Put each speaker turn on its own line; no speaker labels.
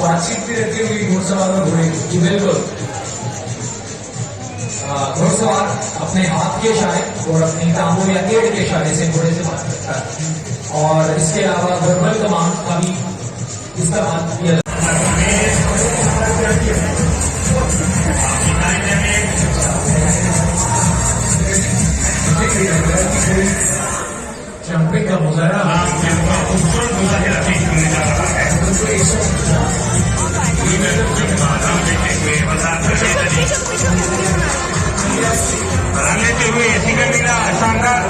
बातचीत भी रहती हुई घुड़सवार और घोड़े की। बिल्कुल घुड़सवार अपने हाथ के इशारे और अपनी टांगों या एड़ के इशारे से घोड़े से बात करता है। और इसके अलावा वर्बल कमांड का भी इस्तेमाल किया जंपिंग का मुजाहरा खूबसूरत मुजाहरा पेश करने जा रहा है। लेते हुए ऐसी का शानदार